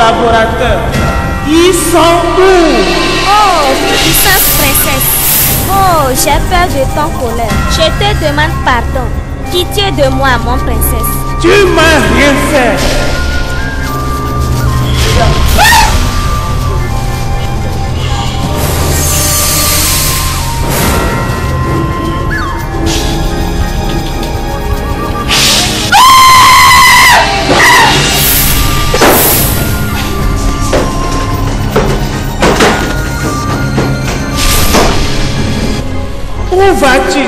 collaborateurs. Ils sont où? Oh, puissance princesse. Oh, j'ai peur de ton colère. Je te demande pardon. Pitié de moi, mon princesse. Tu m'as rien fait. Où vas-tu?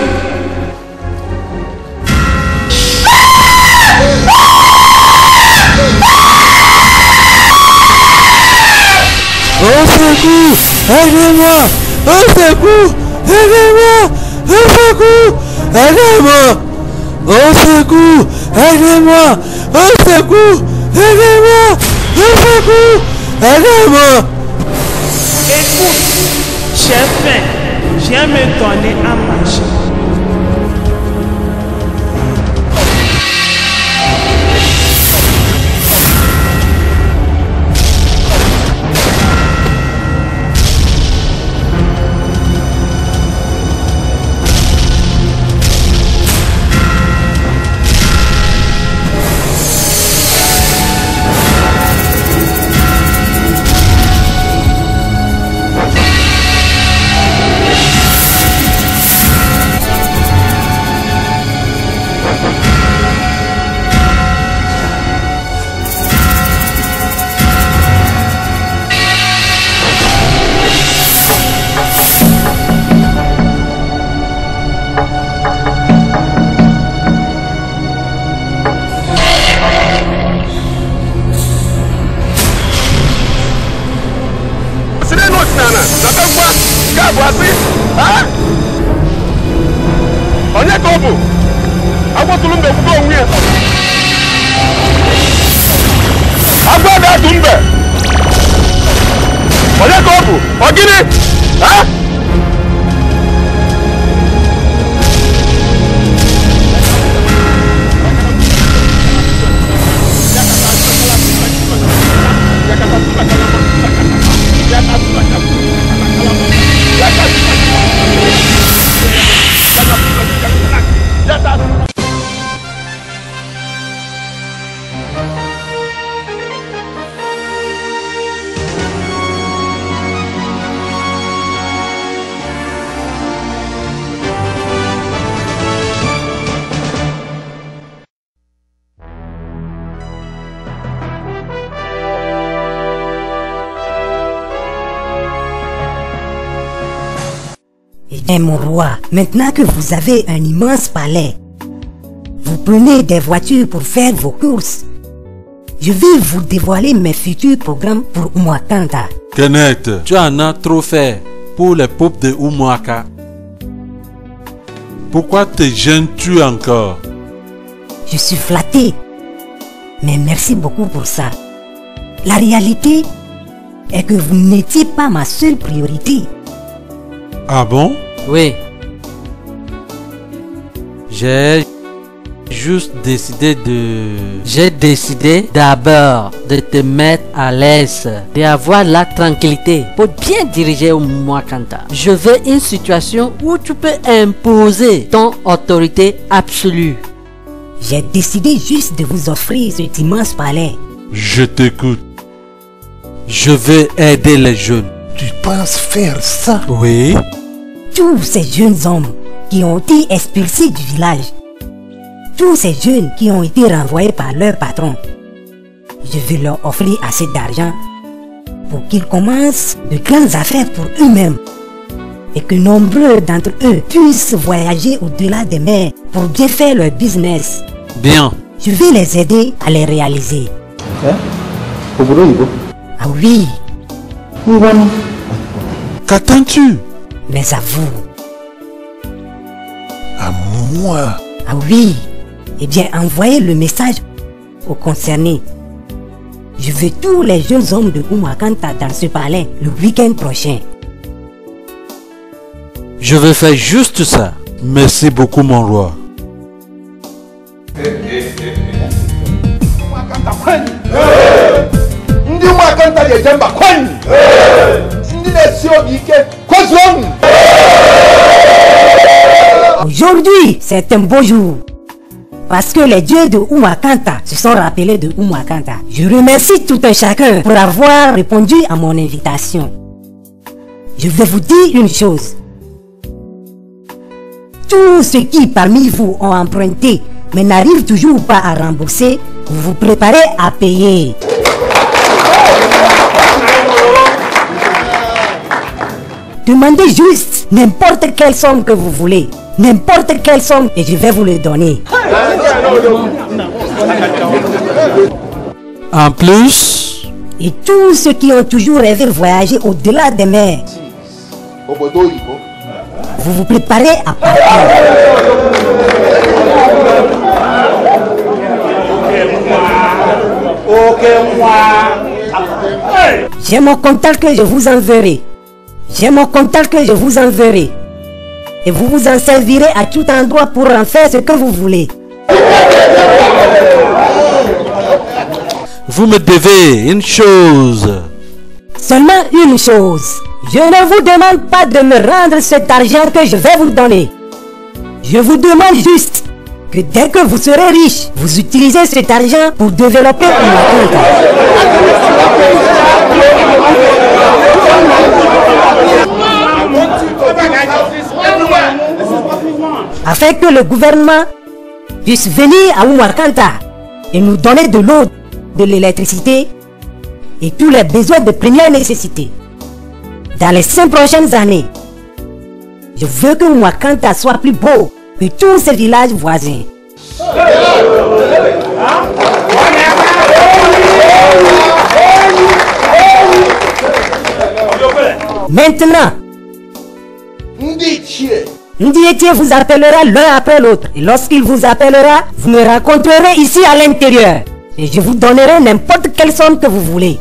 Au secours! Aidez-moi! Au secours! Aidez-moi! Au secours! Aidez-moi! Au secours! Aidez-moi! Au secours! Aidez-moi! Au secours! Aidez-moi! Écoute, j'ai faim. Viens me donner à manger. Eh mon roi, maintenant que vous avez un immense palais, vous prenez des voitures pour faire vos courses. Je vais vous dévoiler mes futurs programmes pour Umuakanta. Kenneth, tu en as trop fait pour les peuples de Umuaka. Pourquoi te gênes-tu encore? Je suis flatté, mais merci beaucoup pour ça. La réalité est que vous n'étiez pas ma seule priorité. Ah bon? Oui. J'ai décidé d'abord de te mettre à l'aise, d'avoir la tranquillité pour bien diriger Umuakanta. Je veux une situation où tu peux imposer ton autorité absolue. J'ai décidé juste de vous offrir cet immense palais. Je t'écoute. Je vais aider les jeunes. Tu penses faire ça? Oui. Tous ces jeunes hommes qui ont été expulsés du village, tous ces jeunes qui ont été renvoyés par leur patron, je vais leur offrir assez d'argent pour qu'ils commencent de grandes affaires pour eux-mêmes et que nombreux d'entre eux puissent voyager au-delà des mers pour bien faire leur business. Bien. Je vais les aider à les réaliser. Ah oui. Qu'attends-tu? Mais à vous. À moi? Ah oui. Eh bien, envoyez le message aux concernés. Je veux tous les jeunes hommes de Umuakanta dans ce palais le week-end prochain. Je vais faire juste ça. Merci beaucoup, mon roi. Aujourd'hui, c'est un beau jour. Parce que les dieux de Oumakanta se sont rappelés de Oumakanta. Je remercie tout un chacun pour avoir répondu à mon invitation. Je vais vous dire une chose. Tous ceux qui parmi vous ont emprunté mais n'arrivent toujours pas à rembourser, vous vous préparez à payer. Demandez juste n'importe quelle somme que vous voulez. N'importe quelle somme et je vais vous le donner. En plus, Et tous ceux qui ont toujours rêvé de voyager au-delà des mers, vous vous préparez à partir. J'ai mon contact que je vous enverrai. J'ai mon contact que je vous enverrai. Et vous vous en servirez à tout endroit pour en faire ce que vous voulez. vous me devez une chose. Seulement une chose. Je ne vous demande pas de me rendre cet argent que je vais vous donner. Je vous demande juste que dès que vous serez riche, vous utilisez cet argent pour développer une compte. Afin que le gouvernement puisse venir à Oumakanta et nous donner de l'eau, de l'électricité et tous les besoins de première nécessité. Dans les 5 prochaines années, je veux que Oumakanta soit plus beau que tous ces villages voisins. Maintenant, Ndiétié vous appellera l'un après l'autre. Et lorsqu'il vous appellera, vous me rencontrerez ici à l'intérieur. Et je vous donnerai n'importe quelle somme que vous voulez.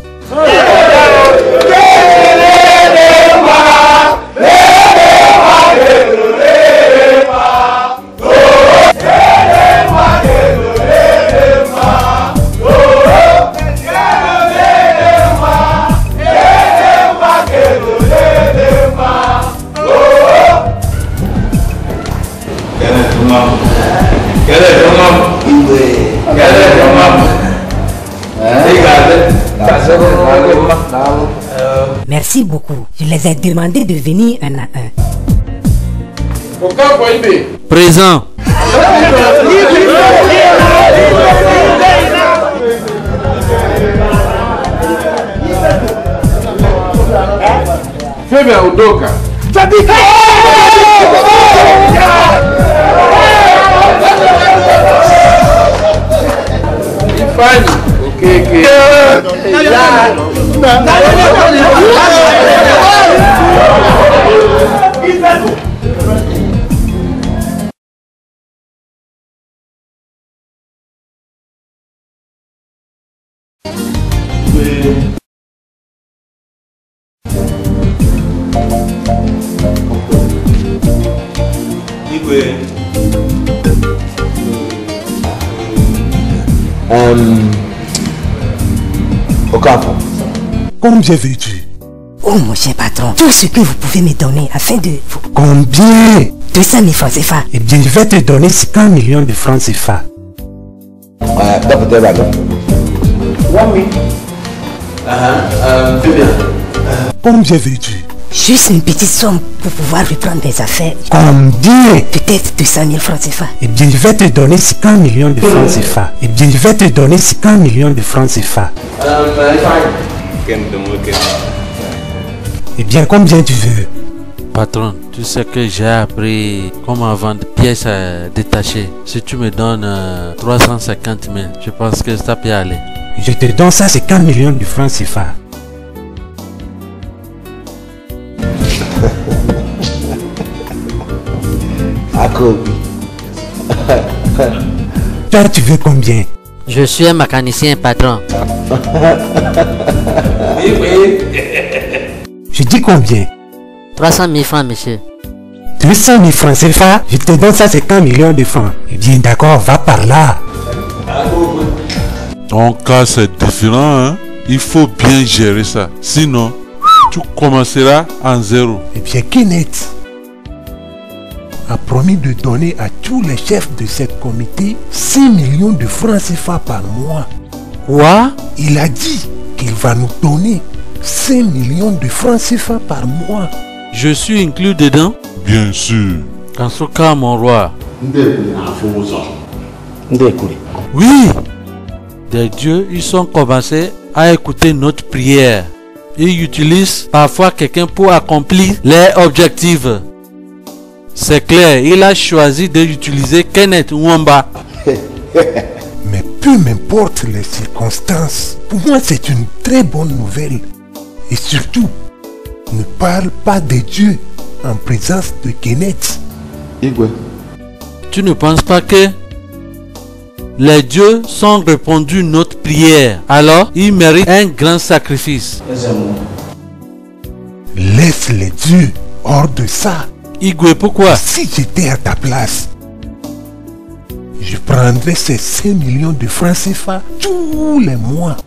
Merci beaucoup. Je les ai demandé de venir un à un. Présent. Fais bien Udoka. Ifanye. Combien veux-tu? Oh mon cher patron, tout ce que vous pouvez me donner afin de... Combien? 200 000 francs CFA. Eh bien, je vais te donner 50 millions de francs CFA. Combien veux-tu? Juste une petite somme pour pouvoir reprendre mes affaires. Combien? Peut-être 200 000 francs CFA. Eh bien, je vais te donner 50 millions de francs CFA. Eh bien, je vais te donner 50 millions de francs CFA. Eh bien, combien tu veux? Patron, tu sais que j'ai appris comment vendre pièces détachées. Si tu me donnes 350 000, je pense que ça peut aller. Je te donne ça, 50 millions de francs CFA. Toi, tu veux combien? Je suis un mécanicien, patron. Je dis combien? 300 000 francs, monsieur. 200 000 francs CFA, je te donne ça, 50 millions de francs. Eh bien, d'accord, va par là. Ton cas c'est différent, hein? Il faut bien gérer ça. Sinon, tu commenceras en zéro. Eh bien, Kenneth a promis de donner à tous les chefs de ce comité 6 millions de francs CFA par mois. Quoi? Il a dit qu'il va nous donner 5 millions de francs CFA par mois. Je suis inclus dedans? Bien sûr. En ce cas, mon roi. Oui. Des dieux, ils sont commencés à écouter notre prière. Ils utilisent parfois quelqu'un pour accomplir leurs objectifs. C'est clair, il a choisi d'utiliser Kenneth Mwamba. Mais peu m'importe les circonstances, pour moi c'est une très bonne nouvelle. Et surtout, ne parle pas de Dieu en présence de Kenneth. Tu ne penses pas que les dieux sont répondus notre prière, alors ils méritent un grand sacrifice? Laisse les dieux hors de ça. Igwe, pourquoi? Si j'étais à ta place, je prendrais ces 5 millions de francs CFA tous les mois.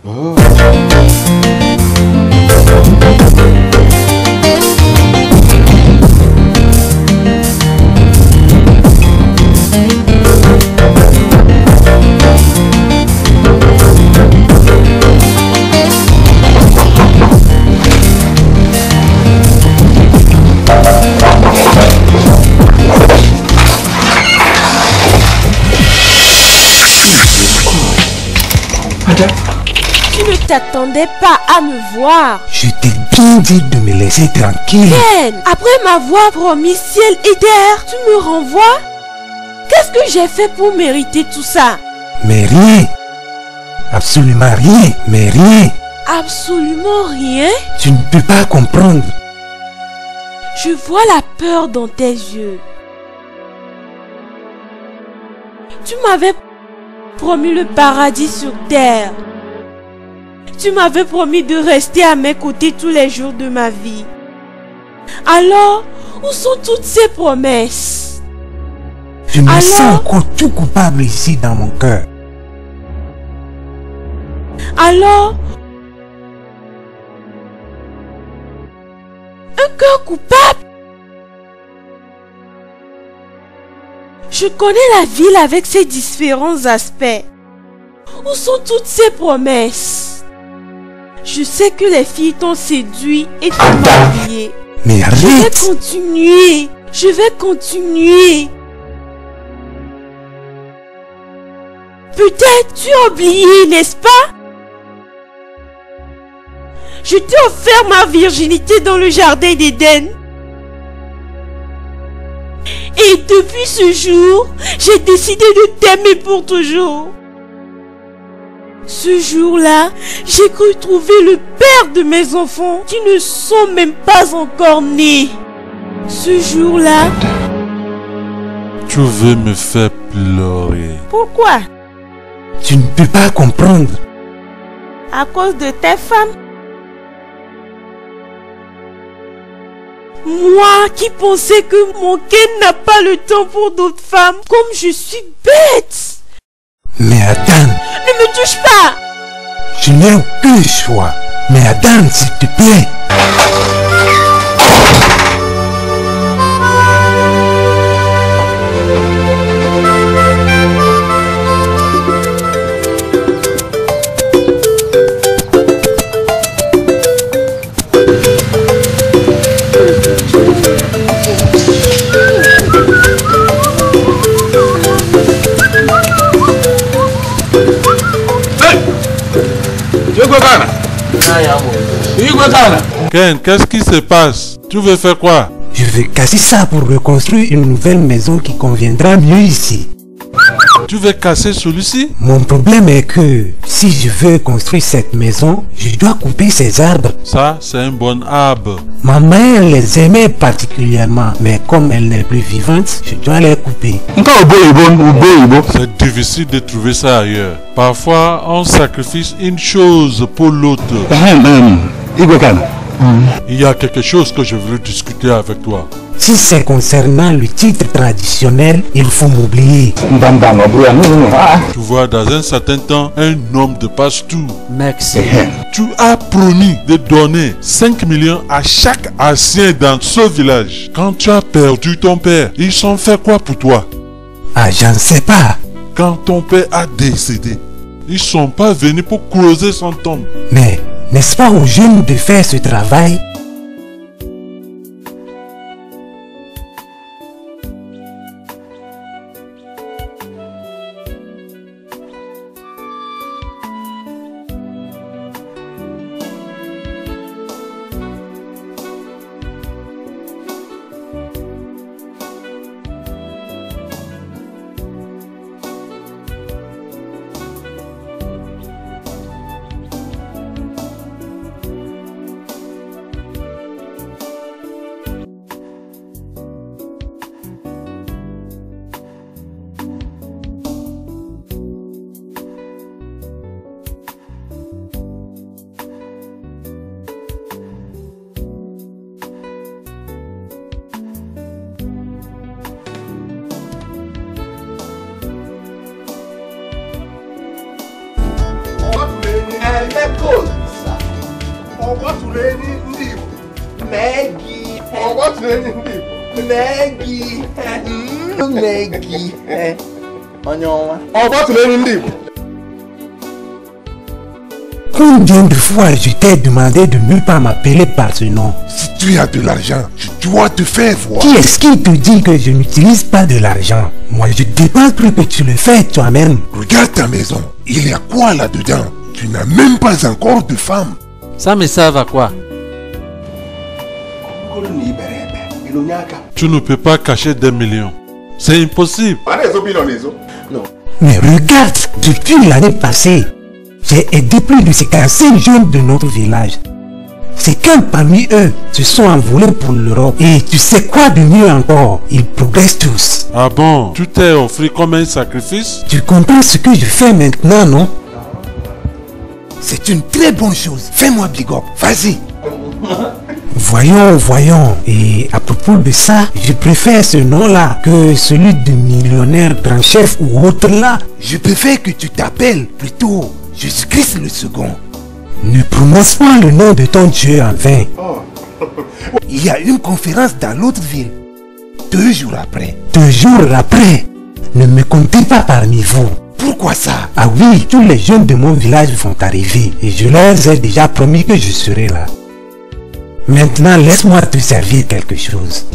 Tu ne t'attendais pas à me voir. Je t'ai bien dit de me laisser tranquille. Ken, après m'avoir promis ciel et terre, tu me renvoies? Qu'est-ce que j'ai fait pour mériter tout ça? Mais rien. Absolument rien. Mais rien. Absolument rien? Tu ne peux pas comprendre. Je vois la peur dans tes yeux. Tu m'avais promis le paradis sur terre. Tu m'avais promis de rester à mes côtés tous les jours de ma vie. Alors, où sont toutes ces promesses? Je me sens encore tout coupable ici dans mon cœur. Alors, un cœur coupable? Je connais la ville avec ses différents aspects. Où sont toutes ces promesses? Je sais que les filles t'ont séduit et t'ont marié. Mais arrête! Je vais continuer. Je vais continuer. Peut-être tu as oublié, n'est-ce pas? Je t'ai offert ma virginité dans le jardin d'Éden. Et depuis ce jour, j'ai décidé de t'aimer pour toujours. Ce jour-là, j'ai cru trouver le père de mes enfants qui ne sont même pas encore nés. Ce jour-là... Tu veux me faire pleurer. Pourquoi? Tu ne peux pas comprendre. À cause de tes femmes? Moi qui pensais que mon Ken n'a pas le temps pour d'autres femmes, comme je suis bête. Mais attends. Ne me touche pas. Je n'ai aucun choix. Mais attends, s'il te plaît. Ken, qu'est-ce qui se passe? Tu veux faire quoi? Je vais casser ça pour reconstruire une nouvelle maison qui conviendra mieux ici. Tu veux casser celui-ci? Mon problème est que si je veux construire cette maison, je dois couper ces arbres. Ça, c'est un bon arbre. Ma mère les aimait particulièrement, mais comme elle n'est plus vivante, je dois les couper. C'est difficile de trouver ça ailleurs. Parfois, on sacrifie une chose pour l'autre. Il y a quelque chose que je veux discuter avec toi. Si c'est concernant le titre traditionnel, il faut m'oublier. Tu vois, dans un certain temps, un homme de passe-tout. Merci. Tu as promis de donner 5 millions à chaque ancien dans ce village. Quand tu as perdu ton père, ils ont fait quoi pour toi? Ah, j'en sais pas. Quand ton père a décédé, ils sont pas venus pour creuser son tombe. Mais n'est-ce pas aux jeunes de faire ce travail? Combien de fois je t'ai demandé de ne pas m'appeler par ce nom? Si tu as de l'argent, tu dois te faire voir. Qui est-ce qui te dit que je n'utilise pas de l'argent? Moi, je dépense plus que tu le fais toi-même. Regarde ta maison. Il y a quoi là-dedans? Tu n'as même pas encore de femme. Ça me serve à quoi? Tu ne peux pas cacher des millions. C'est impossible. Non. Mais regarde, depuis l'année passée, j'ai aidé plus de 55 jeunes de notre village. C'est qu'un parmi eux se sont envolés pour l'Europe. Et tu sais quoi de mieux encore? Ils progressent tous. Ah bon? Tu t'es offert comme un sacrifice? Tu comprends ce que je fais maintenant, non? C'est une très bonne chose. Fais-moi big up. Vas-y. Voyons. Et à propos de ça, je préfère ce nom-là que celui de millionnaire grand chef ou autre là. Je préfère que tu t'appelles plutôt Jésus-Christ le second. Ne prononce pas le nom de ton Dieu en vain. Il y a une conférence dans l'autre ville. 2 jours après. 2 jours après, ne me comptez pas parmi vous. Pourquoi ça? Ah oui, tous les jeunes de mon village vont arriver et je leur ai déjà promis que je serai là. Maintenant, laisse-moi te servir quelque chose.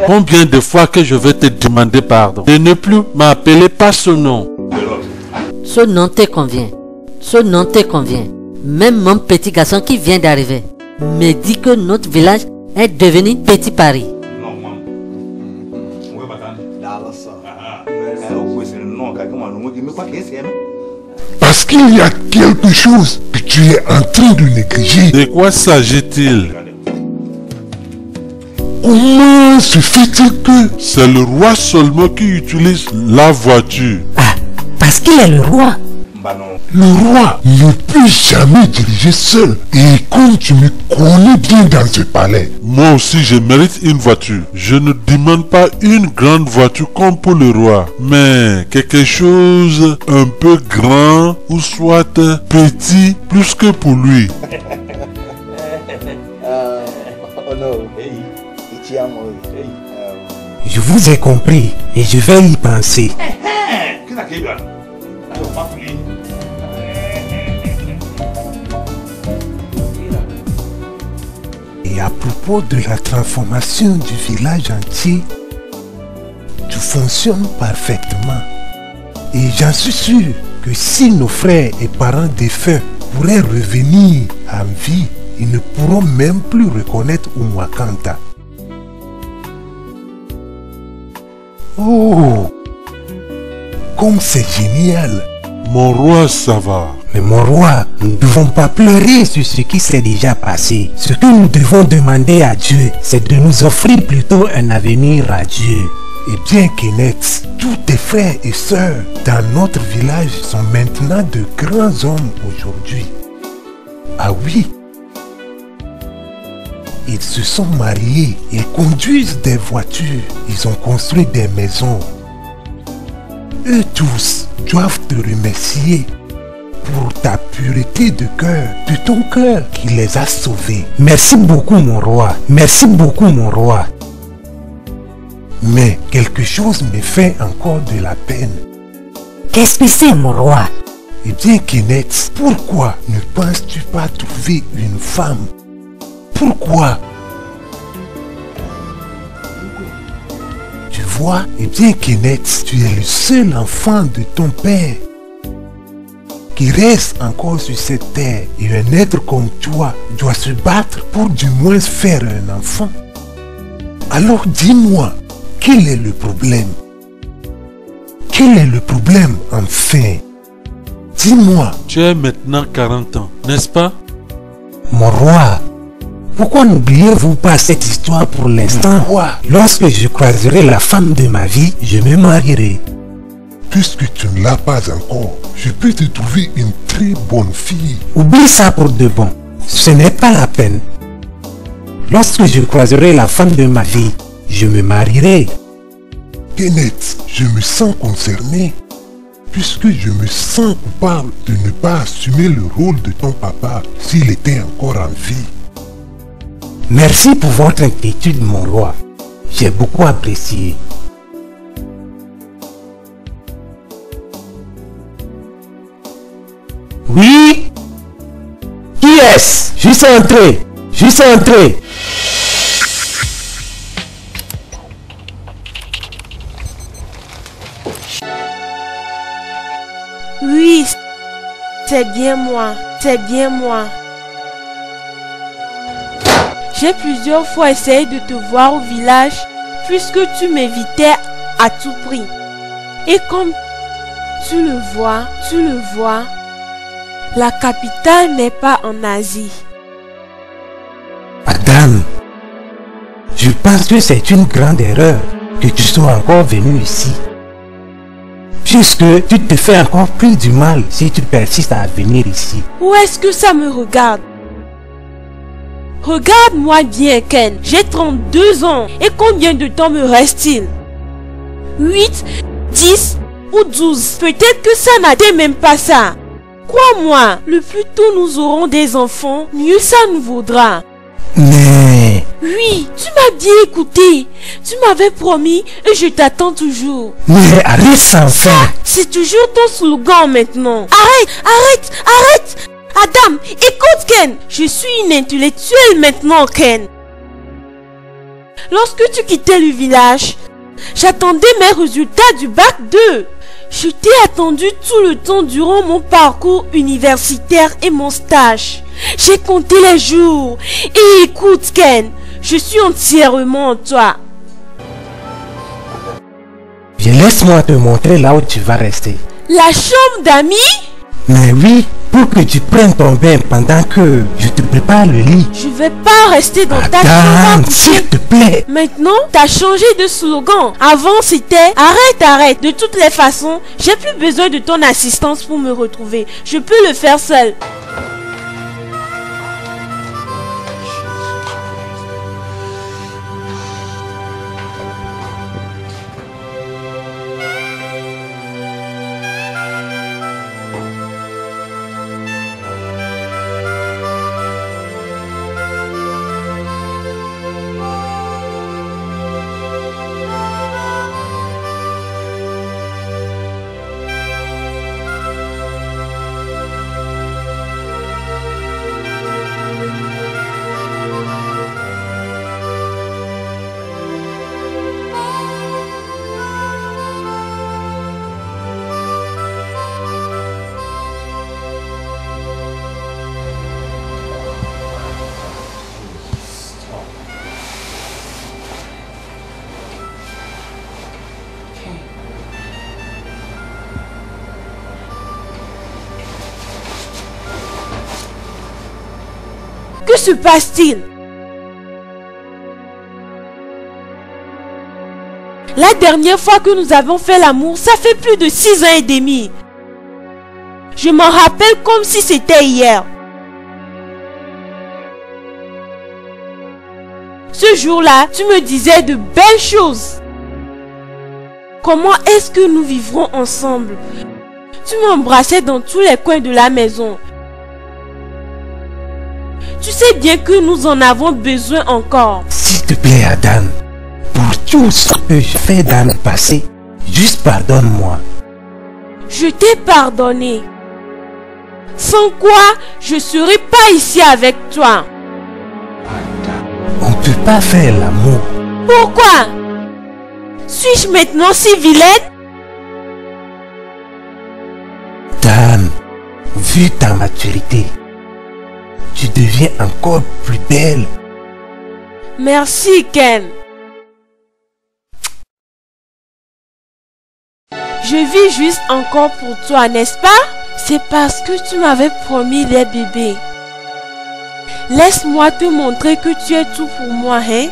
Combien de fois que je vais te demander pardon de ne plus m'appeler par ce nom? Ce nom te convient. Ce nom te convient. Même mon petit garçon qui vient d'arriver me dit que notre village est devenu Petit Paris. Parce qu'il y a quelque chose que tu es en train de négliger. De quoi s'agit-il? Comment se fait-il que... C'est le roi seulement qui utilise la voiture. Ah, parce qu'il est le roi. Le roi ne peut jamais diriger seul. Et comme tu me connais bien dans ce palais. Moi aussi, je mérite une voiture. Je ne demande pas une grande voiture comme pour le roi, mais quelque chose un peu grand ou soit petit plus que pour lui. Je vous ai compris et je vais y penser. Et à propos de la transformation du village entier, tu fonctionnes parfaitement. Et j'en suis sûr que si nos frères et parents défunts pourraient revenir en vie, ils ne pourront même plus reconnaître Umwakanta. Oh, comme c'est génial! Mon roi, ça va. Mais mon roi, nous ne devons pas pleurer sur ce qui s'est déjà passé. Ce que nous devons demander à Dieu, c'est de nous offrir plutôt un avenir radieux. Eh bien, Kenneth, tous tes frères et sœurs dans notre village sont maintenant de grands hommes aujourd'hui. Ah oui, ils se sont mariés, ils conduisent des voitures, ils ont construit des maisons. Eux tous doivent te remercier pour ta pureté de cœur, de ton cœur qui les a sauvés. Merci beaucoup mon roi, merci beaucoup mon roi. Mais quelque chose me fait encore de la peine. Qu'est-ce que c'est mon roi? Eh bien Kenneth, pourquoi ne penses-tu pas trouver une femme? Pourquoi? Tu vois, eh bien Kenneth, tu es le seul enfant de ton père qui reste encore sur cette terre, et un être comme toi doit se battre pour du moins faire un enfant. Alors dis-moi, quel est le problème? Quel est le problème enfin? Dis-moi. Tu as maintenant 40 ans, n'est-ce pas? Mon roi, pourquoi n'oubliez-vous pas cette histoire pour l'instant? Lorsque je croiserai la femme de ma vie, je me marierai. Puisque tu ne l'as pas encore, je peux te trouver une très bonne fille. Oublie ça pour de bon. Ce n'est pas la peine. Lorsque je croiserai la femme de ma vie, je me marierai. Kenneth, je me sens concerné, puisque je me sens coupable de ne pas assumer le rôle de ton papa s'il était encore en vie. Merci pour votre inquiétude, mon roi. J'ai beaucoup apprécié. Oui? Qui est-ce? Juste entrer. Juste entrer. Oui, c'est bien moi, c'est bien moi. J'ai plusieurs fois essayé de te voir au village puisque tu m'évitais à tout prix. Et comme tu le vois, la capitale n'est pas en Asie. Madame, je pense que c'est une grande erreur que tu sois encore venu ici. Puisque tu te fais encore plus du mal si tu persistes à venir ici. Où est-ce que ça me regarde? Regarde-moi bien, Ken. J'ai 32 ans. Et combien de temps me reste-t-il? 8, 10 ou 12. Peut-être que ça n'atteint même pas ça. Crois-moi, le plus tôt nous aurons des enfants, mieux ça nous vaudra. Mais... Oui, tu m'as bien écouté. Tu m'avais promis et je t'attends toujours. Mais arrête sans faire. C'est toujours ton slogan maintenant. Arrête, arrête, arrête. Adam, écoute Ken. Je suis une intellectuelle maintenant, Ken. Lorsque tu quittais le village, j'attendais mes résultats du bac 2. Je t'ai attendu tout le temps durant mon parcours universitaire et mon stage. J'ai compté les jours. Et écoute Ken, je suis entièrement en toi. Bien, laisse-moi te montrer là où tu vas rester. La chambre d'amis? Mais oui, pour que tu prennes ton bain pendant que je te prépare le lit. Je vais pas rester dans ta chambre. S'il te plaît. Maintenant, t'as changé de slogan. Avant, c'était arrête, arrête. De toutes les façons, j'ai plus besoin de ton assistance pour me retrouver. Je peux le faire seul. Que se passe-t-il? La dernière fois que nous avons fait l'amour, ça fait plus de 6 ans et demi. Je m'en rappelle comme si c'était hier. Ce jour-là, tu me disais de belles choses. Comment est-ce que nous vivrons ensemble? Tu m'embrassais dans tous les coins de la maison. Tu sais bien que nous en avons besoin encore. S'il te plaît, Adam, pour tout ce que j'ai fait dans le passé, juste pardonne-moi. Je t'ai pardonné. Sans quoi, je ne serais pas ici avec toi. On ne peut pas faire l'amour. Pourquoi? Suis-je maintenant si vilaine? Dan, vu ta maturité, tu deviens encore plus belle. Merci, Ken. Je vis juste encore pour toi, n'est-ce pas? C'est parce que tu m'avais promis les bébés. Laisse-moi te montrer que tu es tout pour moi, hein?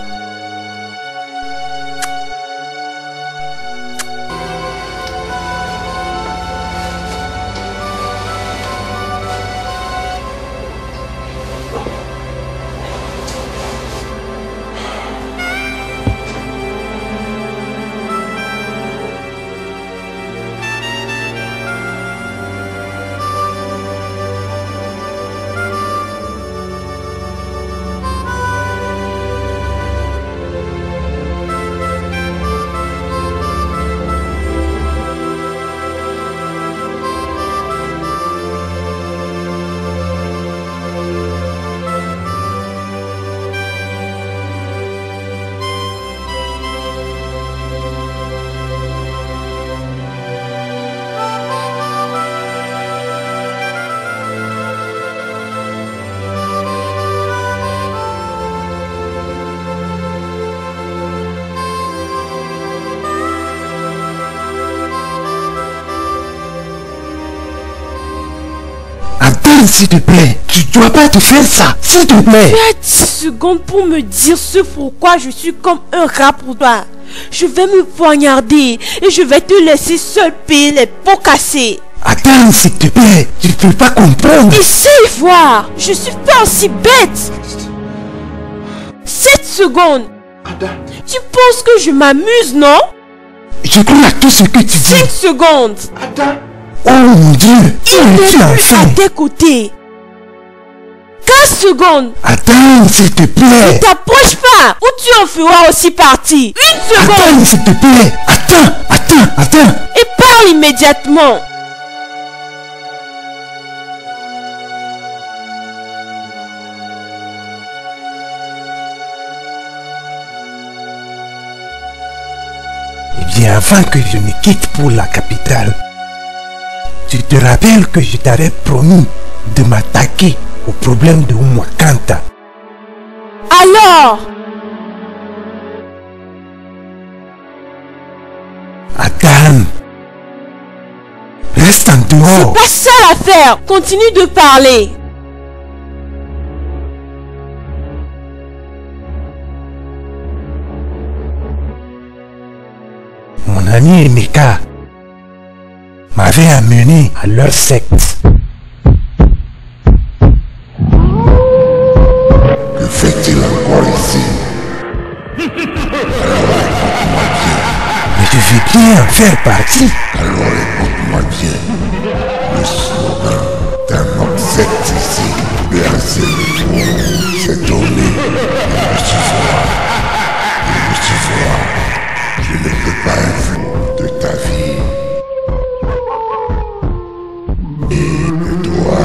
S'il te plaît, tu dois pas te faire ça, s'il te plaît. Tu as 10 secondes pour me dire ce pourquoi je suis comme un rat pour toi. Je vais me poignarder et je vais te laisser seul payer les pots cassés. Attends, s'il te plaît, tu peux pas comprendre. Essaye voir, je suis pas aussi bête. 7 secondes. Tu penses que je m'amuse, non? Je crois à tout ce que tu dis. 5 secondes. Oh mon Dieu, il est plus à tes côtés. 15 secondes. Attends, s'il te plaît. Ne t'approche pas ou tu en feras aussi partie. 1 seconde. Attends, s'il te plaît. Attends. Et parle immédiatement. Bien avant que je ne quitte pour la capitale, tu te rappelles que je t'avais promis de m'attaquer au problème de Umwakanta. Alors, Adam, reste en dehors. pas ça l'affaire. Continue de parler. Mon ami Emeka m'avait amené à leur secte. Que fait-il encore ici? Mais je veux bien en faire partie. Alors écoute-moi bien. Le slogan d'un homme secte ici, bercé de toi, c'est donné et recevoir. Et recevoir. Je ne peux pas être de ta vie. Et de toi.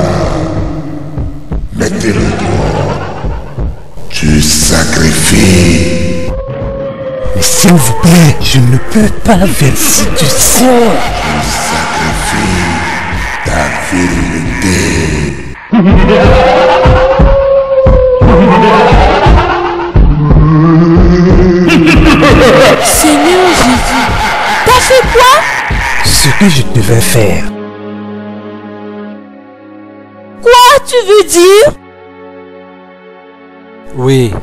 Mettez-le dehors. Tu sacrifies. Mais s'il vous plaît, je ne peux pas verser du sang. Tu sacrifies ta virilité. Seigneur Jésus, t'as fait quoi? Ce que je devais faire. Quoi tu veux dire? Oui,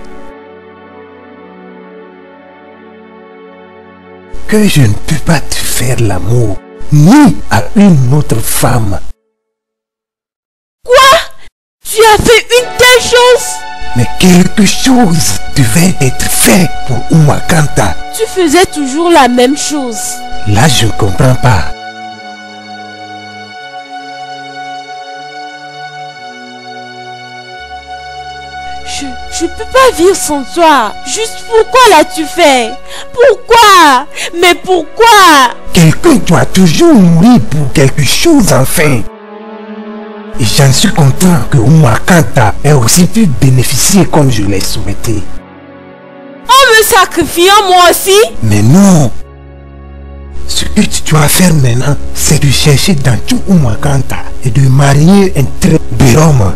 Que je ne peux pas te faire l'amour, ni à une autre femme. Quoi? Tu as fait une telle chose? Mais quelque chose devait être fait pour Umwakanta. Tu faisais toujours la même chose. Là, je ne comprends pas. Je peux pas vivre sans toi. Juste pourquoi l'as-tu fait? Pourquoi? Mais pourquoi? Quelqu'un doit toujours mourir pour quelque chose enfin. Et j'en suis content que Umwakanta ait aussi pu bénéficier comme je l'ai souhaité. En me sacrifiant moi aussi? Mais non. Ce que tu dois faire maintenant, c'est de chercher dans tout Umwakanta et de marier un très bel homme.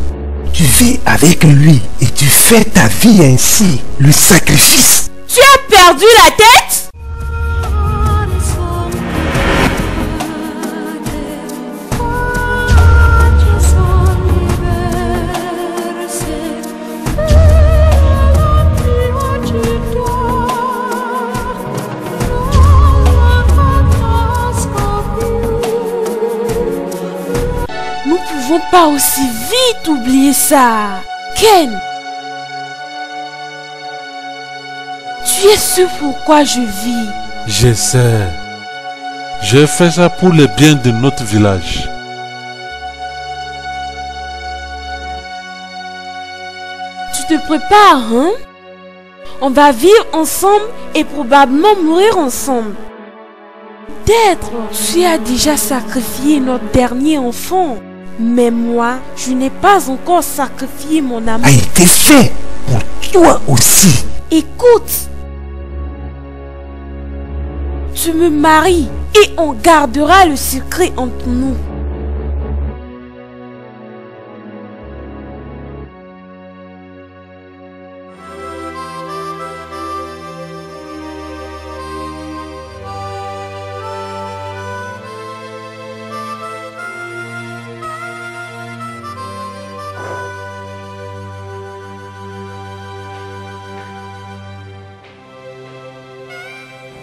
Tu vis avec lui et tu fais ta vie ainsi, le sacrifice. Tu as perdu la tête? Nous pouvons pas aussi vite oublier ça. Ken, tu es ce pourquoi je vis. je sais. Je fais ça pour le bien de notre village. Tu te prépares, hein? On va vivre ensemble et probablement mourir ensemble. Peut-être tu as déjà sacrifié notre dernier enfant. Mais moi, je n'ai pas encore sacrifié mon amour. A été fait pour toi aussi. Écoute, tu me maries et on gardera le secret entre nous.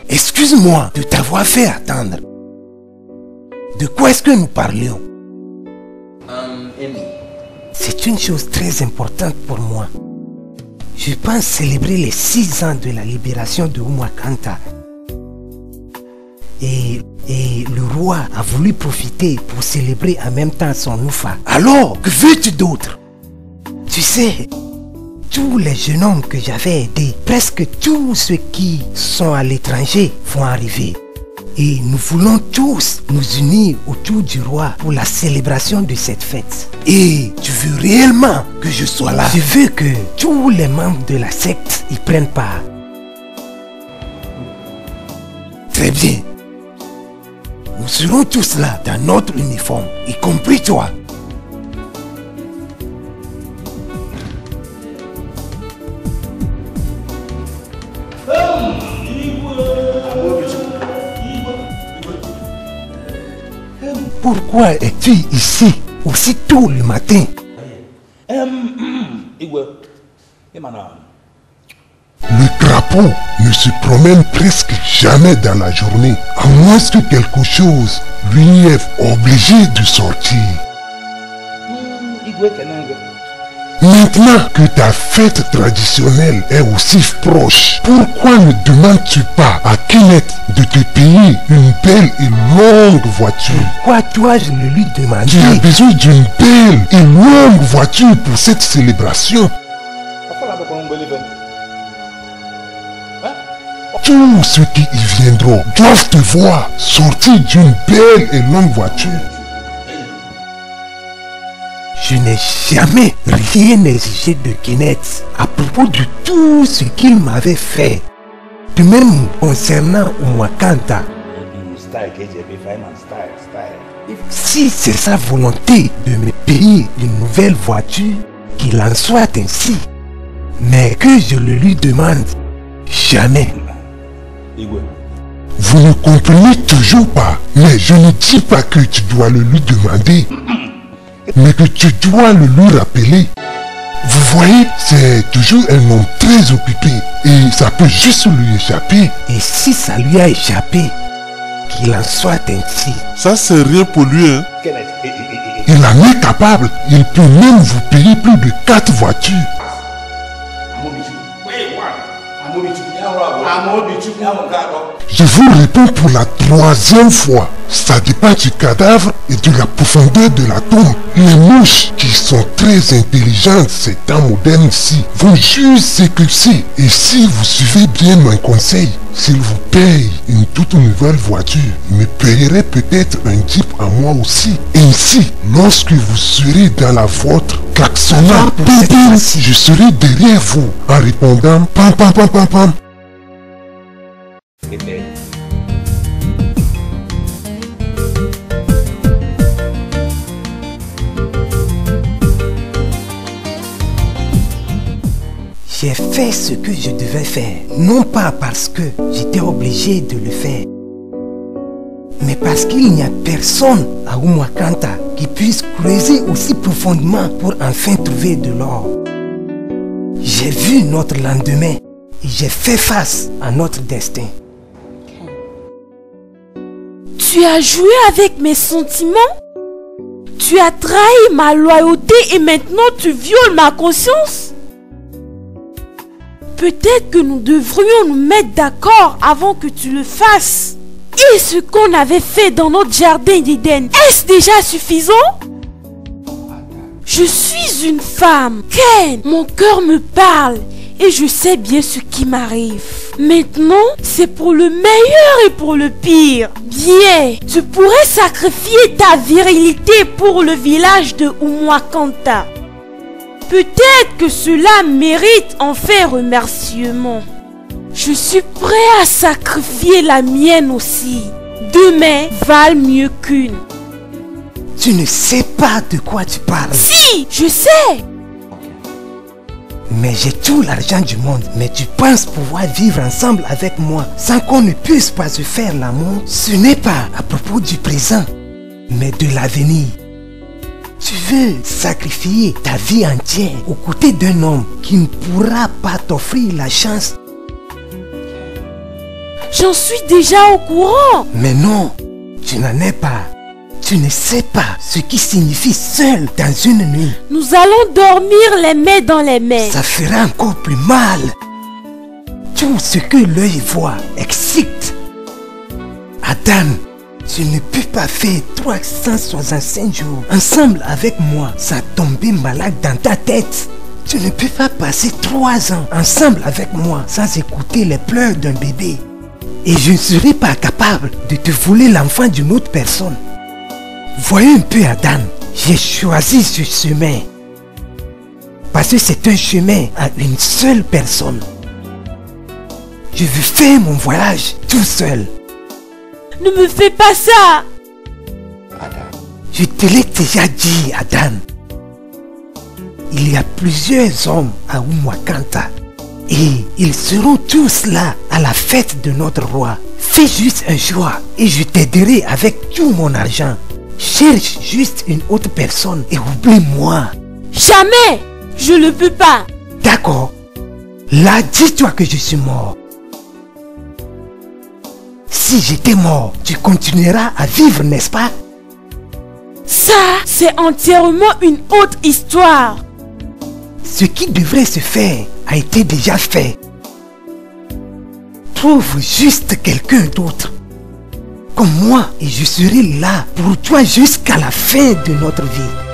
Excuse-moi de t'avoir fait attendre. De quoi est-ce que nous parlions? C'est une chose très importante pour moi. Je pense célébrer les 6 ans de la libération de Umwakanta. Et le roi a voulu profiter pour célébrer en même temps son Ufa. Alors, que veux-tu d'autre? Tu sais, tous les jeunes hommes que j'avais aidés, presque tous ceux qui sont à l'étranger vont arriver. Et nous voulons tous nous unir autour du roi pour la célébration de cette fête. Et tu veux réellement que je sois là? Je veux que tous les membres de la secte y prennent part. Très Très bien. Nous serons tous là dans notre uniforme, y compris toi. Pourquoi es-tu ici aussi tôt le matin? Le crapaud ne se promène presque jamais dans la journée, à moins que quelque chose lui est obligé de sortir. Maintenant que ta fête traditionnelle est aussi proche, pourquoi ne demandes-tu pas à Kenneth de te payer une belle et longue voiture? Pourquoi dois-je le lui demander? Tu as besoin d'une belle et longue voiture pour cette célébration. Tous ceux qui y viendront doivent te voir sortir d'une belle et longue voiture. Je n'ai jamais rien exigé de Kenneth à propos de tout ce qu'il m'avait fait. De même concernant Umwakanta. Si c'est sa volonté de me payer une nouvelle voiture, qu'il en soit ainsi. Mais que je le lui demande, jamais. Vous ne comprenez toujours pas, mais je ne dis pas que tu dois le lui demander, mais que tu dois le lui rappeler. Vous voyez, c'est toujours un homme très occupé et ça peut juste lui échapper. Et si ça lui a échappé, qu'il en soit ainsi. Ça c'est rien pour lui, hein. Il en est capable, il peut même vous payer plus de 4 voitures. Je vous réponds pour la 3e fois. Ça dépend du cadavre et de la profondeur de la tombe. Les mouches, qui sont très intelligentes ces temps modernes ici, vont juste s'éclipser. Et si vous suivez bien mon conseil, s'il vous paye une toute nouvelle voiture, il me payerait peut-être un Jeep à moi aussi. Ainsi, lorsque vous serez dans la vôtre, klaxonnant, pam, pam, je serai derrière vous en répondant pam pam pam pam pam. J'ai fait ce que je devais faire, non pas parce que j'étais obligé de le faire, mais parce qu'il n'y a personne à Umwakanta qui puisse creuser aussi profondément pour enfin trouver de l'or. J'ai vu notre lendemain et j'ai fait face à notre destin. Tu as joué avec mes sentiments? Tu as trahi ma loyauté et maintenant tu violes ma conscience? Peut-être que nous devrions nous mettre d'accord avant que tu le fasses. Et ce qu'on avait fait dans notre jardin d'Éden, est-ce déjà suffisant? Je suis une femme. Ken, mon cœur me parle et je sais bien ce qui m'arrive. Maintenant, c'est pour le meilleur et pour le pire. Bien, tu pourrais sacrifier ta virilité pour le village de Umwakanta. Peut-être que cela mérite enfin remerciement. Je suis prêt à sacrifier la mienne aussi. 2 mains valent mieux qu'une. Tu ne sais pas de quoi tu parles. Si, je sais. Mais j'ai tout l'argent du monde. Mais tu penses pouvoir vivre ensemble avec moi sans qu'on ne puisse pas se faire l'amour? Ce n'est pas à propos du présent, mais de l'avenir. Tu veux sacrifier ta vie entière aux côtés d'un homme qui ne pourra pas t'offrir la chance? J'en suis déjà au courant. Mais non, tu n'en es pas. Tu ne sais pas ce qui signifie seul dans une nuit. Nous allons dormir les mains dans les mains. Ça fera encore plus mal. Tout ce que l'œil voit excite. Adam, tu ne peux pas faire 365 jours ensemble avec moi sans tomber malade dans ta tête. Tu ne peux pas passer 3 ans ensemble avec moi sans écouter les pleurs d'un bébé. Et je ne serai pas capable de te voler l'enfant d'une autre personne. Voyez un peu Adam, j'ai choisi ce chemin. Parce que c'est un chemin à une seule personne. Je veux faire mon voyage tout seul. Ne me fais pas ça. Je te l'ai déjà dit, Adam. Il y a plusieurs hommes à Umwakanta. Et ils seront tous là à la fête de notre roi. Fais juste un choix et je t'aiderai avec tout mon argent. Cherche juste une autre personne et oublie-moi. Jamais. Je ne peux pas. D'accord. Là, dis-toi que je suis mort. Si j'étais mort, tu continueras à vivre, n'est-ce pas? Ça, c'est entièrement une autre histoire. Ce qui devrait se faire a été déjà fait. Trouve juste quelqu'un d'autre comme moi et je serai là pour toi jusqu'à la fin de notre vie.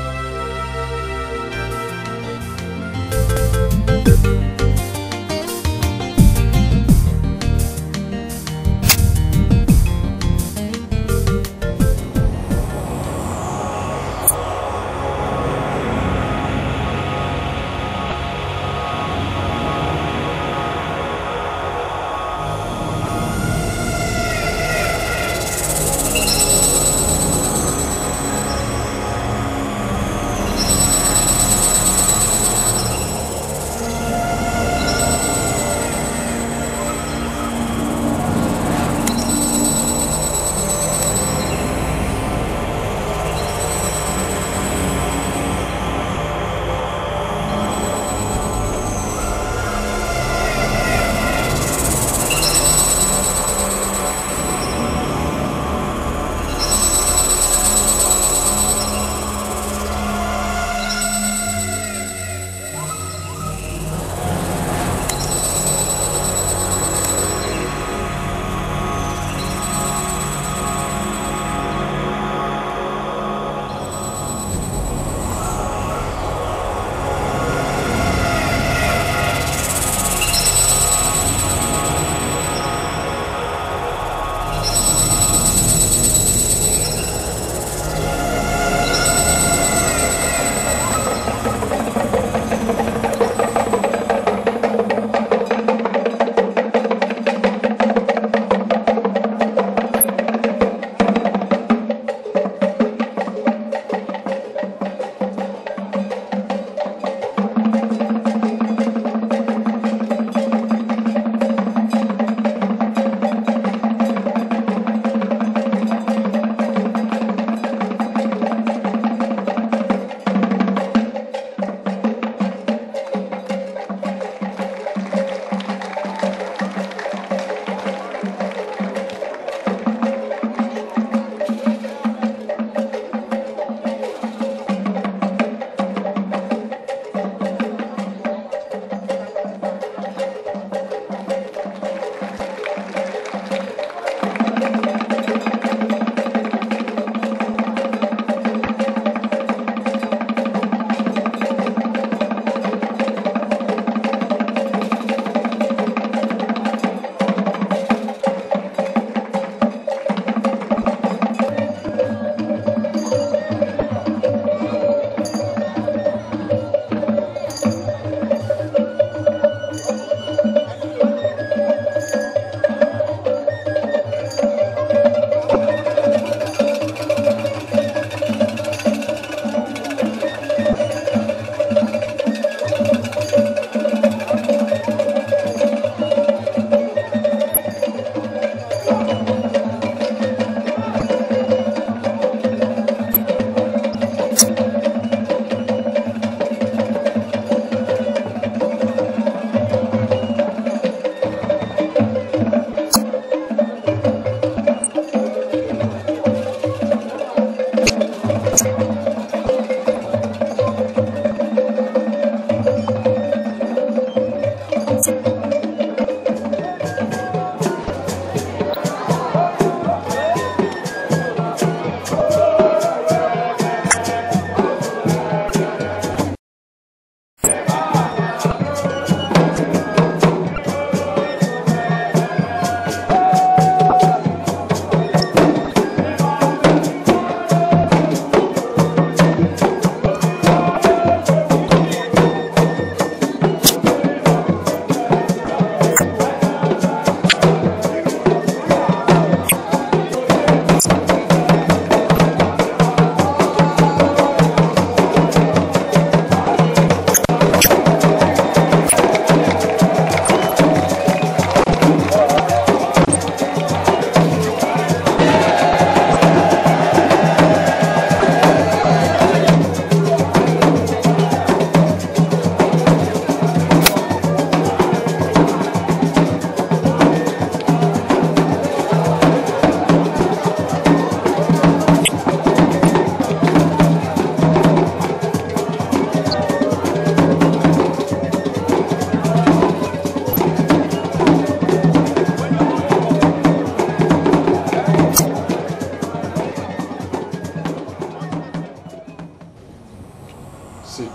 Sit.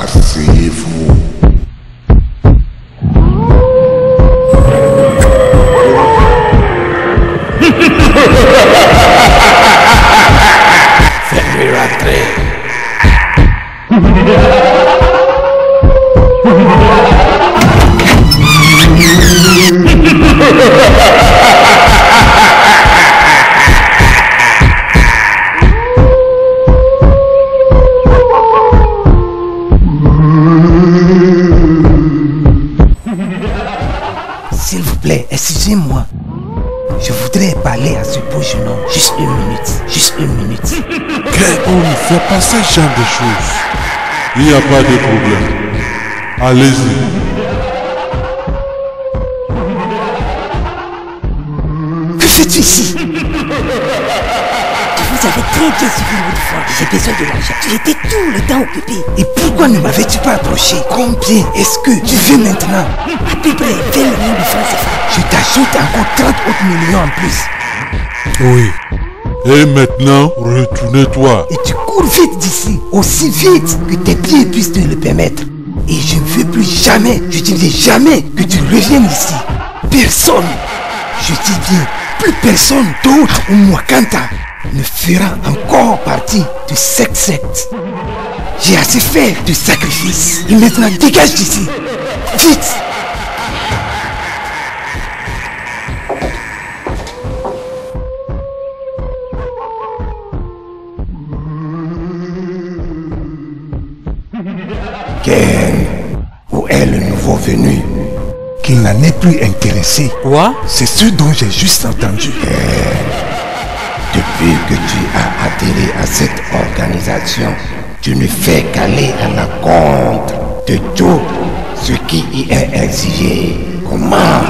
Asseyez-vous. Faites-lui rentrer. S'il vous plaît, excusez-moi. Je voudrais parler à ce beau jeune homme. Juste une minute. Juste une minute. On ne fait pas ce genre de choses. Il n'y a pas de problème. Allez-y. Que fais-tu ici? Vous avez très bien suivi l'autre fois. J'ai besoin de l'argent. Tu étais tout le temps occupé. Et pourquoi ne m'avais-tu pas approché? Combien est-ce que tu veux maintenant? À peu près 20 millions de francs CFA. Je t'ajoute encore 30 autres millions en plus. Oui. Et maintenant, retournez-toi. Et tu cours vite d'ici. Aussi vite que tes pieds puissent te le permettre. Et je ne veux plus jamais, je dirais jamais que tu reviennes ici. Personne, je dis bien, plus personne d'autre ou Mwakanta ne fera encore partie de cette secte. J'ai assez fait de sacrifices. Et maintenant, dégage d'ici. Vite. Ken, où est le nouveau venu? Qu'il n'en est plus intéressé. Quoi? C'est ce dont j'ai juste entendu. Depuis que tu as adhéré à cette organisation, tu ne fais qu'aller à l'encontre de tout ce qui y est exigé. Comment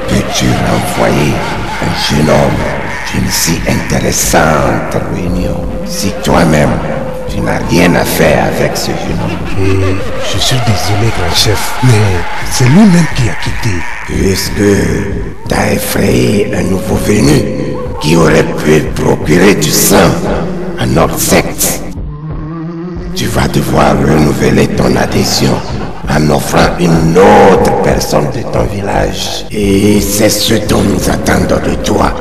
peux-tu renvoyer un jeune homme d'une si intéressante réunion si toi-même tu n'as rien à faire avec ce jeune homme? Et je suis désolé, grand chef, mais c'est lui-même qui a quitté. Puisque tu as effrayé un nouveau venu qui aurait pu procurer du sang à notre secte, tu vas devoir renouveler ton adhésion en offrant une autre personne de ton village. Et c'est ce dont nous attendons de toi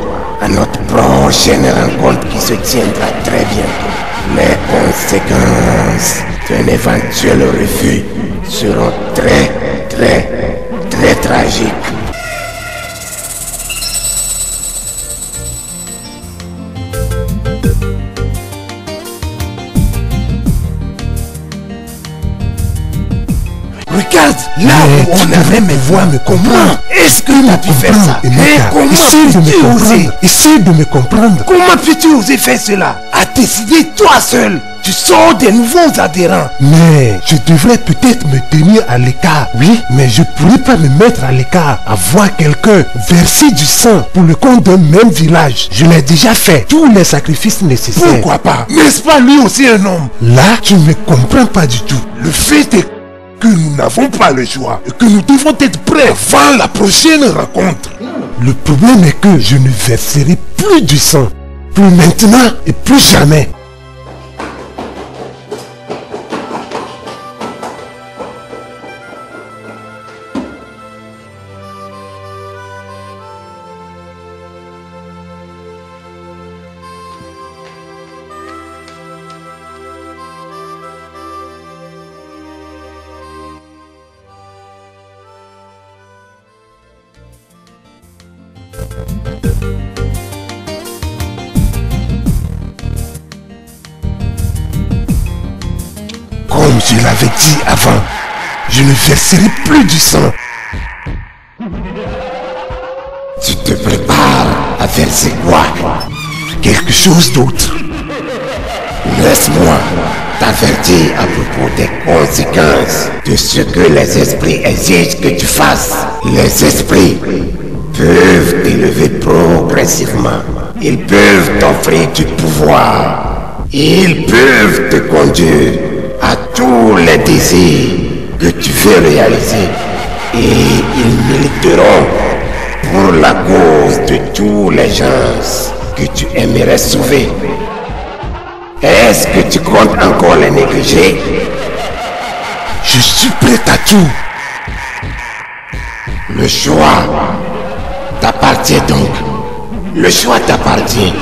à notre prochaine rencontre qui se tiendra très bientôt. Les conséquences d'un éventuel refus seront très tragiques. Regarde, là où on avait mes voix, mais comment est-ce que tu as pu faire ça? Comment peux-tu oser? Essaye de me comprendre. Comment peux-tu oser faire cela? À décider toi seul. Tu sors des nouveaux adhérents. Mais je devrais peut-être me tenir à l'écart. Oui, mais je pourrais pas me mettre à l'écart à voir quelqu'un verser du sang pour le compte d'un même village. Je l'ai déjà fait. Tous les sacrifices nécessaires. Pourquoi pas? N'est-ce pas lui aussi un homme? Là, tu ne me comprends pas du tout. Le fait est que nous n'avons pas le choix et que nous devons être prêts avant la prochaine rencontre. Le problème est que je ne verserai plus du sang. Plus maintenant et plus jamais. Comme je l'avais dit avant, je ne verserai plus du sang. Tu te prépares à verser quoi? Quelque chose d'autre. Laisse-moi t'avertir à propos des conséquences de ce que les esprits exigent que tu fasses. Les esprits peuvent t'élever progressivement. Ils peuvent t'offrir du pouvoir. Ils peuvent te conduire à tous les désirs que tu veux réaliser. Et ils militeront pour la cause de tous les gens que tu aimerais sauver. Et Est-ce que tu comptes encore les négliger? Je suis prêt à tout. Le choix t'appartient donc. Le choix t'appartient.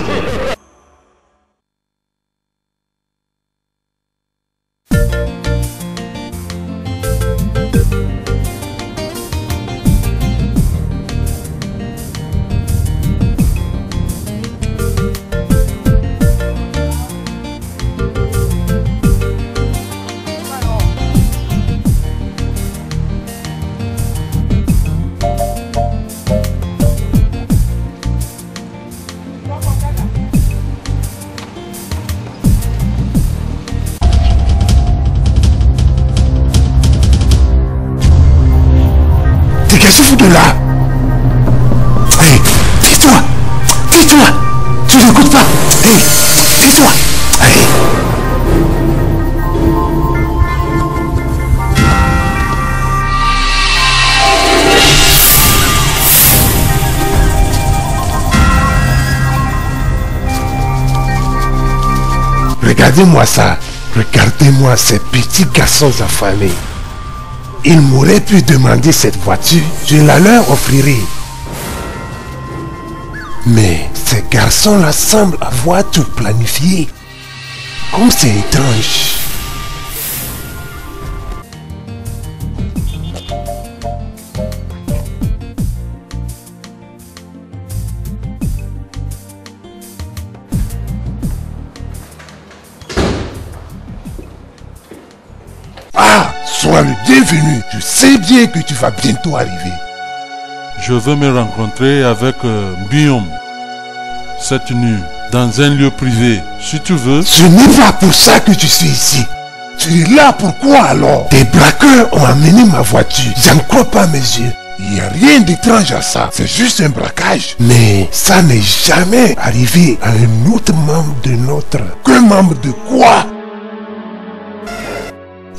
Dégagez-vous de là. Hey, tais-toi. Tais-toi. Tu n'écoutes pas. Hey, tais-toi. Hey. Regardez-moi ça. Regardez-moi ces petits garçons affamés. Ils m'auraient pu demander cette voiture, je la leur offrirai. Mais ces garçons-là semblent avoir tout planifié. Comme c'est étrange. Ah, sois le bienvenu. Je sais bien que tu vas bientôt arriver. Je veux me rencontrer avec Guillaume cette nuit dans un lieu privé, si tu veux. Ce n'est pas pour ça que je suis ici. Tu es là pourquoi alors? Des braqueurs ont amené ma voiture. J'en crois pas mes yeux. Il n'y a rien d'étrange à ça. C'est juste un braquage. Mais ça n'est jamais arrivé à un autre membre de notre... Qu'un membre de quoi?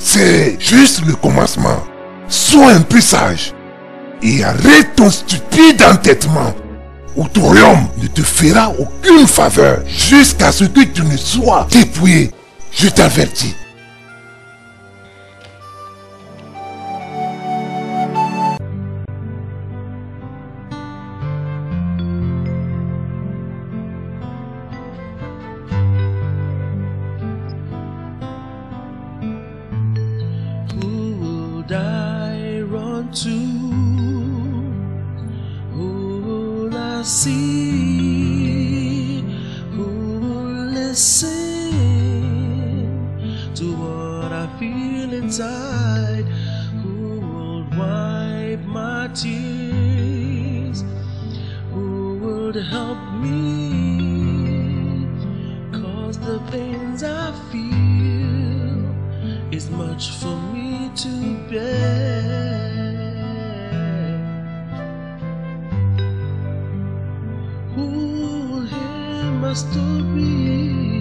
C'est juste le commencement. Sois un peu sage. Et arrête ton stupide entêtement. Autorium ne te fera aucune faveur jusqu'à ce que tu ne sois dépouillé. Je t'avertis. See who will listen to what I feel inside, who will wipe my tears, who would help me, cause the pains I feel is much for me to bear. My story